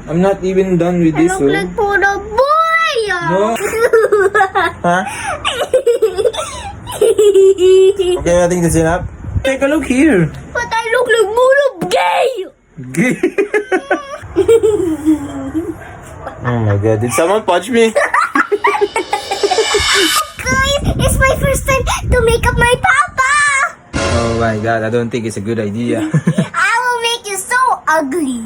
I'm not even done with I this. look like Puro Boy! No. Huh? Okay, I think that's enough. Take a look here. But I look like Puro Gay! Oh my god, did someone punch me? Guys, it's my first time to make up my papa! Oh my god, I don't think it's a good idea. I will make you so ugly.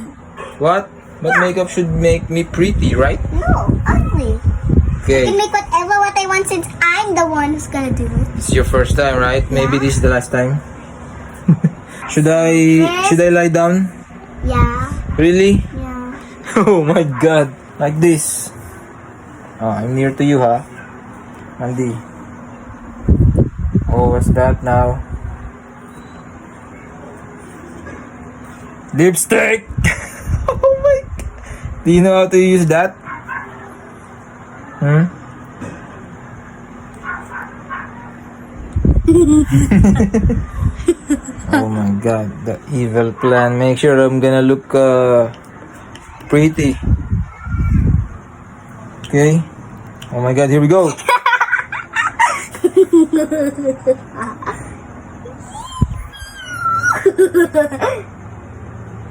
What? But makeup should make me pretty, right? No, ugly. I Okay. can make whatever what I want since I'm the one who's gonna do it. It's your first time, right? Maybe this is the last time. Should I lie down? Yeah, Really? yeah. Oh my god. Like this. Oh, I'm near to you, huh? Andy. Oh, what's that now? Lipstick! Oh my god. Do you know how to use that? Hmm? Oh my god, the evil plan. Make sure I'm gonna look pretty. Okay. Oh my god, here we go.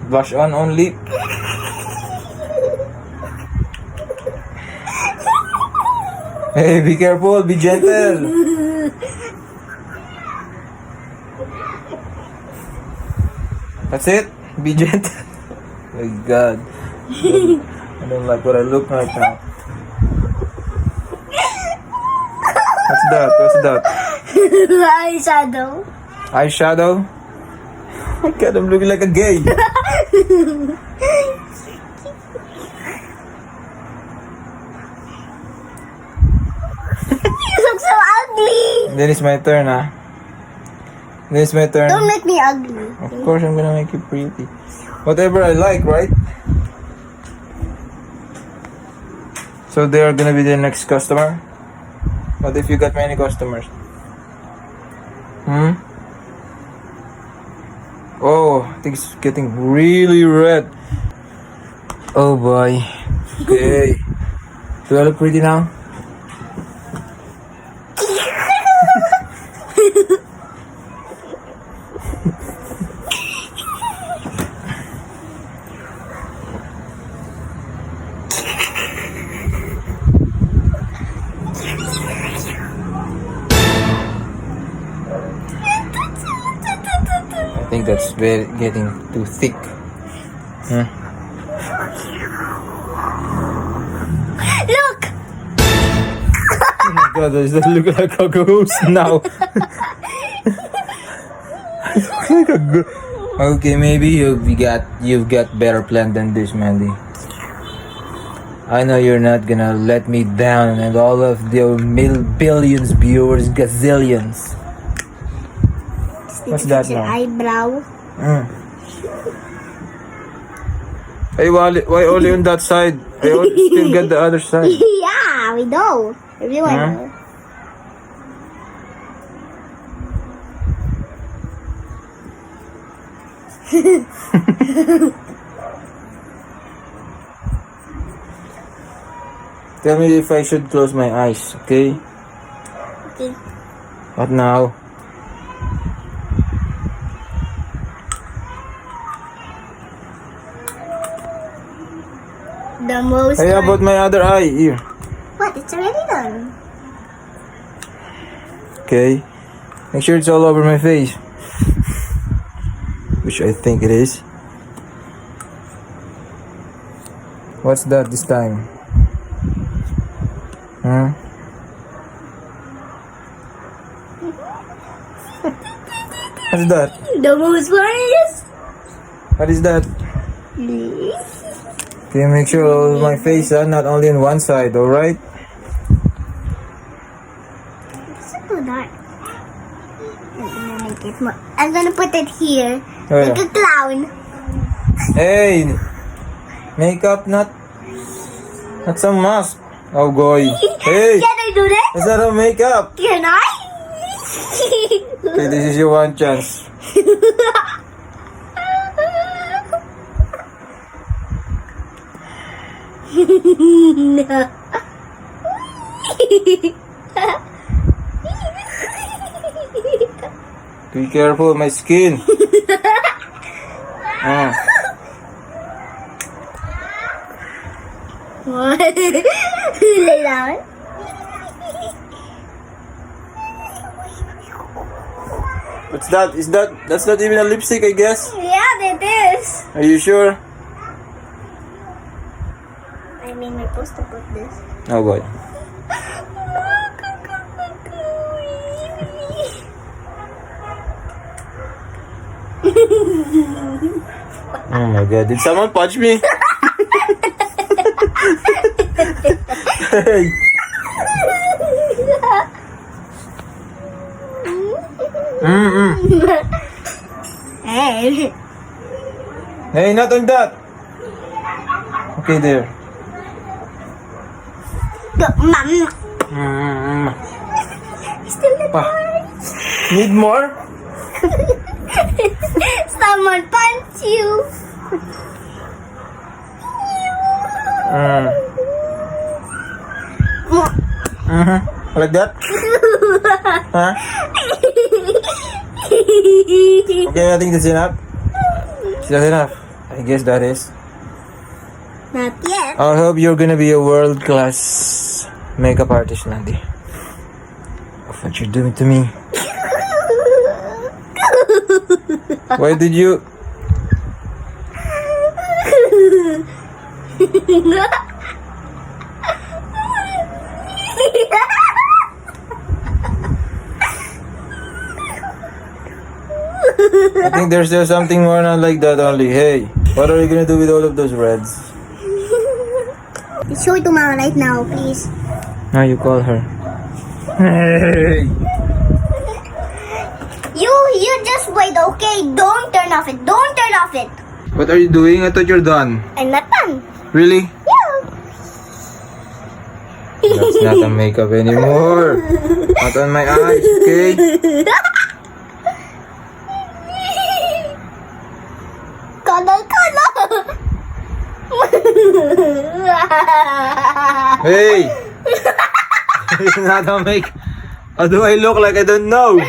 Blush on only. Hey, be careful, be gentle. That's it. Be gentle. Oh my god. I don't like what I look right now. What's that? What's that? Eyeshadow. Eyeshadow? Oh my god, I'm looking like a gay. You look so ugly. Then it's my turn, huh? Then it's my turn. Don't make me ugly. Of course, I'm gonna make you pretty. Whatever I like, right? So they are gonna be the next customer? What if you got many customers? Hmm? Oh, I think it's getting really red. Oh boy. Okay. Do I look pretty now? I think that's getting too thick. Hmm? Look! Oh my god, does that look like a ghost now? I look like a ghost. Okay, maybe you've got better plan than this, Mandy. I know you're not gonna let me down and all of the billions viewers, gazillions. What's that Your now? eyebrow. Mm. Hey, why only on that side? I still got the other side. Yeah, we know. Everyone Huh? knows. Tell me if I should close my eyes, okay? Okay. What now? The most. Hey, how about my other eye? Here. What? It's already done. Okay. Make sure it's all over my face. Which I think it is. What's that this time? Huh? What's that? The most worst. What is that? Okay, make sure all of my face, not only on one side, alright? It's so dark. I'm gonna make it more. I'm gonna put it here. Oh, Like yeah. a clown. Hey! Makeup, not some mask. Oh boy. Hey! Can I do that? Is that a makeup? Can I? Okay, this is your one chance. Be careful, my skin. Ah. What? Lay down. What's that? That's not even a lipstick, I guess. Yeah, it is. Are you sure? I mean, we're supposed to put this. Oh boy. Oh my god, did someone punch me? Hey. Hey. Hey, not on that. Okay, there. Go, mom. Still not Pa. Need more? Someone punch you. Like that? Huh? Okay, I think that's enough. That's enough. I guess that is. Not yet. I hope you're gonna be a world-class makeup artist, Nandi. Of what you're doing to me. Why did you... I think there's just something more not like that only. Hey, what are you gonna do with all of those reds? Show it to mama right now, please. Now you call her. Hey! You just wait, okay? Don't turn off it. Don't turn off it. What are you doing? I thought you're done. I'm not done. Really? Yeah. That's not a makeup anymore. Not on my eyes, okay? Color. Hey! It's not a makeup. How do I look like I don't know?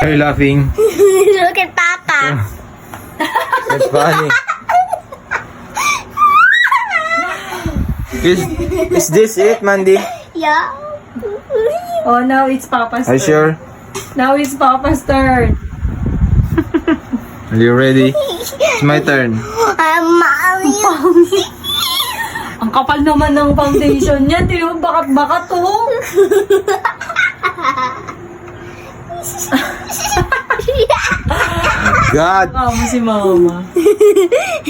Are you laughing? Look at Papa. That's funny. Is this it, Mandy? Yeah. Oh, now it's Papa's Are you turn. sure? Now it's Papa's turn. Are you ready? It's my turn. Mommy. Ang kapal naman ng foundation niya. Tiyo, bakat-bakat to. God! Kamo si Mama.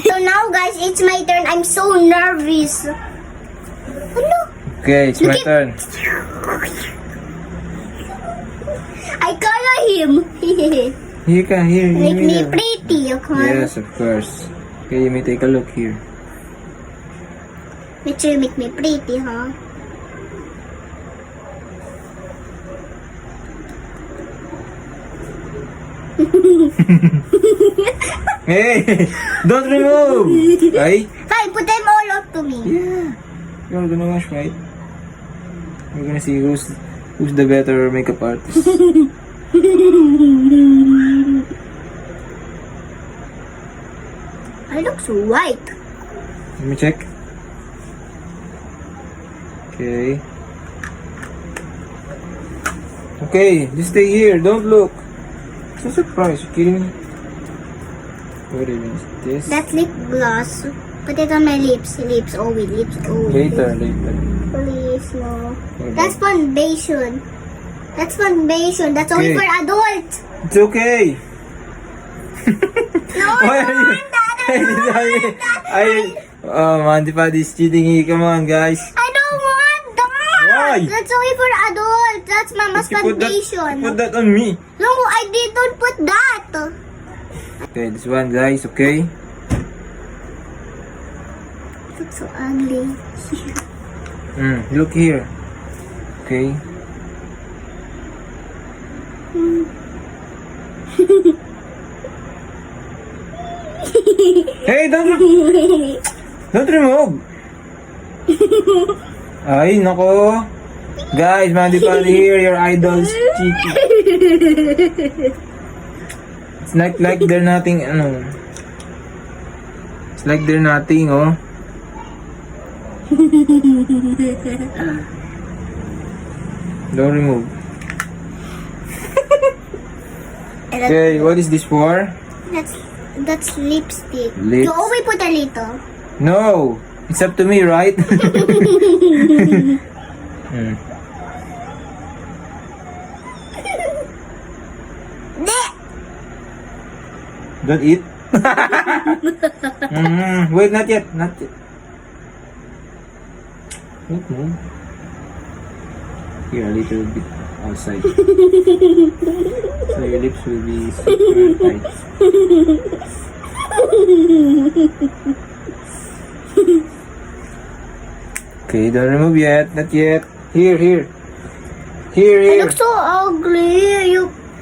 So now, guys, it's my turn. I'm so nervous. Ano? Okay, it's my Look at- turn. I color him. Here ka, here. in the Make me middle. pretty, okay? Yes, of course. Okay, you may take a look here. Make sure you make me pretty, huh? Hey! Don't remove! Ay? Fine, put them all up to me. Yeah. You're gonna wash, right? We're gonna see who's the better makeup artist. I look so white. Let me check. Okay. Okay, just stay here. Don't look. It's a surprise. You kidding me? What even is this? That's lip gloss. Put it on my lips. Oh, wait, lips. Oh, wait. Later. Please, no. Okay. That's foundation. That's only Okay. for adults. It's okay. No, Why are you? Mandy Paddy's cheating. Come on, guys. I don't want that. Why? That's only for adults. That's mama's You put foundation. that on me. No, I didn't put that. Okay, this one, guys. Okay. It looks so ugly. Look here. Okay. Hey, don't remove. Ay, nako. Guys, Mandy Pally here, your idol's cheating. It's like they're nothing, ano. It's like they're nothing, oh. Don't remove. Okay, what is this for? That's lipstick. Lips. So, we put a little. No! It's up to me, right? Hmm. Don't eat. Wait, not yet. Not yet. Wait, no. Here, a little bit outside. So your lips will be super tight. Okay, don't remove yet. Not yet. Here, here. Here, I here. look so ugly.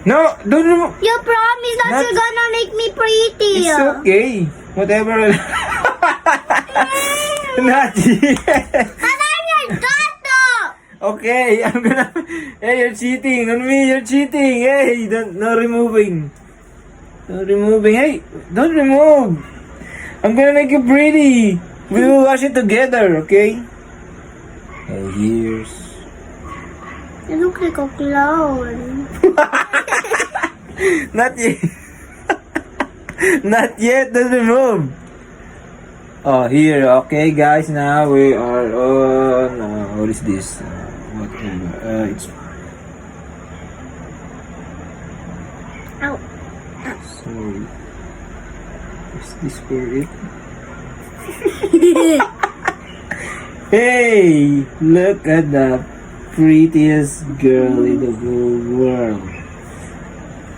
No, don't remove. You promise that Not- you're gonna make me pretty. It's okay. Whatever. Not yet. And I'm your daughter. Okay, I'm gonna. Hey, you're cheating on me. You're cheating. Hey, no removing. No removing. Hey, don't remove. I'm gonna make you pretty. We will wash it together, okay? Hey, here's. You look like a clown. Not yet. Not yet. Don't remove. Oh, here. Okay, guys. Now we are on. What is this? Whatever. It's. Ow. Sorry. Is this for it? Hey! Look at the prettiest girl in the whole world.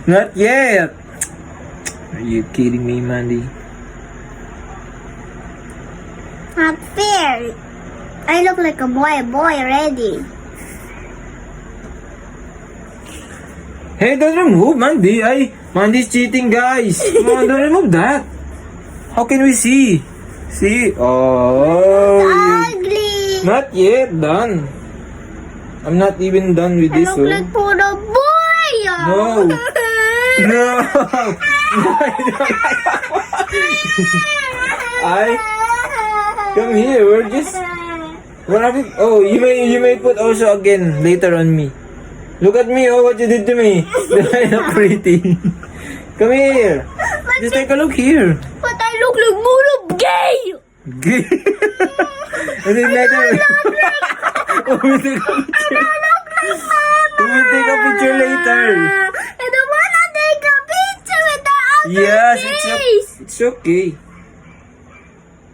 Not yet! Are you kidding me, Mandy? Not fair. I look like a boy already. Hey, don't remove, Mandy! Mandy's cheating, guys! Come on, don't remove that! How can we see? See? Oh! Ugly. Not yet done. I'm not even done with I this, look like for a boy. No. No! Come here, we're just... What have you... Oh, you may put also again later on me. Look at me, oh, what you did to me. I'm not pretty. Come here. Just take a look here. But I look like more of gay. Gay. And then later... We'll take a picture. We'll take a picture later. I don't wanna take a picture with the ugly Yes, face. it's okay.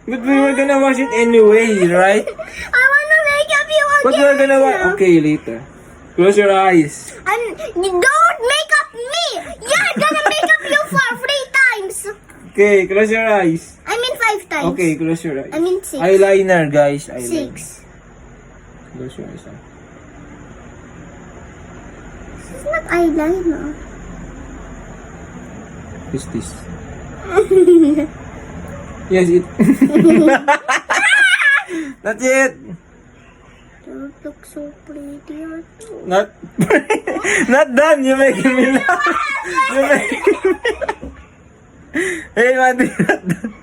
But we were gonna wash it anyway, right? I wanna make up you again. But we're gonna wash... Okay, later. Close your eyes. And you don't make up me. You're gonna make up you for 3 times. Okay, close your eyes. I mean 5 times. Okay, close your eyes. I mean 6. Eyeliner, guys. Eyeliner. 6. Close your eyes. It's not eyeliner. What's this? Yes, it. Not yet. You look so pretty. Not. Not done. You're making me laugh. You're making me. Hey, Mandy, not done.